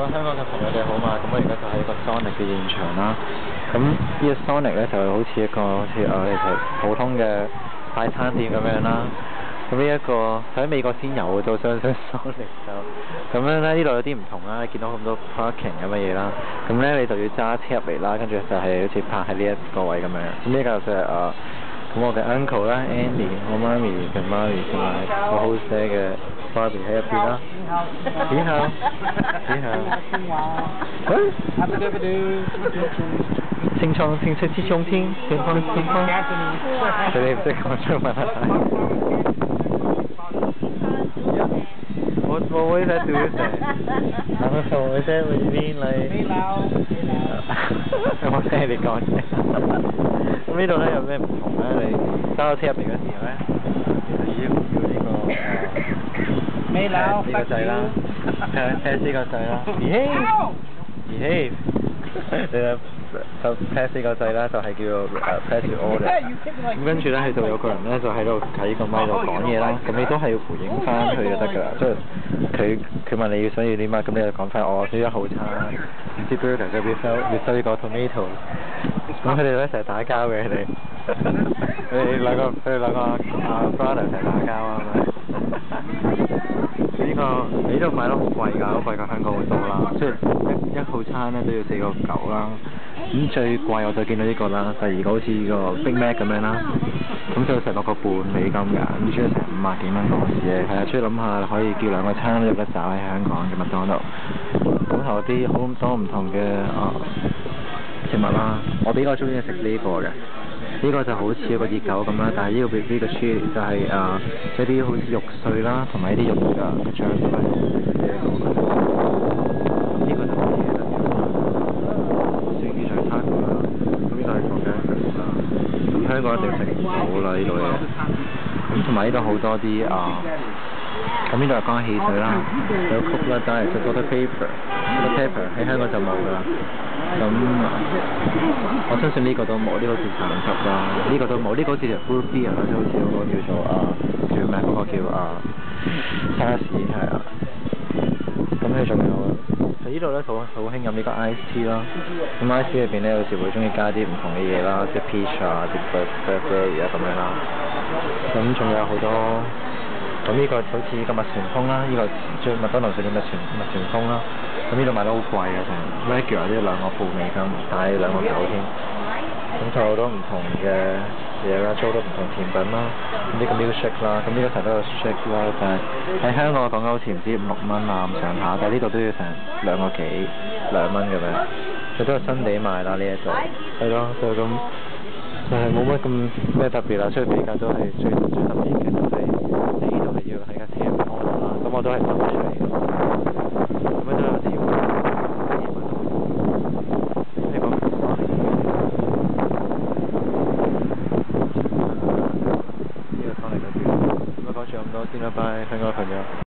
各位香港嘅朋友你好嘛，咁我而家就喺個 Sonic 嘅現場啦。咁呢個 Sonic 咧就好似一個其實普通嘅快餐店咁樣啦。咁呢一個喺美國先有嘅，就相信 Sonic 就咁樣咧。呢度有啲唔同啦，你見到咁多 parking 咁嘅嘢啦。咁咧你就要揸車入嚟啦，跟住就係好似泊喺呢一個位咁樣。咁呢個就係咁我嘅 uncle 啦 ，Andy， 我媽咪嘅媽咪同埋我 host 嘅 Barbie 喺入邊啦。你好，你好。喂？青春青春之中天，天空天空。佢哋唔識講中文啊！What is that do you say? What is that? What do you mean like? 我聽你講啫。咁呢度咧有咩唔同咧？你揸車入嚟嘅時候咧，其實要呢個掣啦，press 呢個掣啦 ，behave，就 press 呢個掣啦，就係叫做press to order。咁跟住咧，佢就有個人咧就喺度喺個咪度講嘢啦。咁你都係要回應翻佢就得㗎啦。即係佢問你想要啲乜，咁你就講翻我想要好餐，唔知 burger 嘅 without 呢個 tomato。咁佢哋咧成日打交嘅佢哋，佢哋兩個 brother 成日打交啊嘛。呢度買得好貴㗎，好貴過香港好多啦。即係一號餐咧都要4.9啦。咁最貴我就見到呢個啦，第二個好似個 Big Mac 咁樣啦。咁就成6.5美金㗎，咁主要成50幾蚊港紙嘅。係啊，出去諗下可以叫2個餐都有得找喺香港嘅麥當勞。咁同有啲好多唔同嘅食物啦，我比較中意食呢個嘅。呢個就好似一個熱狗咁啦，但係呢個 chili 就係一啲好似肉碎啦，同埋一啲肉嘅醬咁樣。呢個就好似算叫做 taco 啦，咁呢個係講緊咁香港一定食唔到啦呢度嘢。咁同埋呢度好多啲咁呢度係講汽水啦，有 Coke 啦，但係就 toilet paper 喺香港就冇㗎啦。咁我相信呢個都冇，呢個叫橙汁啦，呢個都冇，呢個好似係 fruit beer 啦，即係好似嗰個叫做叫咩嗰個叫沙士係啊。咁佢仲有喺呢度咧好興飲呢個 ice tea 啦。咁 ice tea 入邊咧有時會中意加啲唔同嘅嘢啦，即係 peach 啲 blackberry 咁樣啦。咁仲有好多。咁呢個好似個麥旋風啦，呢個最麥當勞上面麥旋風啦。咁呢度賣得好貴嘅，成 regular 都要2.5美金，但係2.9添。咁仲有好多唔同嘅嘢啦，做好多唔同甜品啦。咁呢個 milkshake 啦，咁呢個成日都有 shake 啦，但係喺香港我講緊好似唔知5-6蚊啊咁上下，但係呢度都要成2蚊咁樣。佢都有新地賣啦呢一度，係咯，就咁，就係冇乜咁咩特別啦。出去比較都係最特別嘅就係你呢度係要喺架車入邊 order 啦，咁我都係特別出嚟嘅。咁樣都有甜品。呢個湯嚟嘅，咁講住咁多先啦，拜，香港朋友。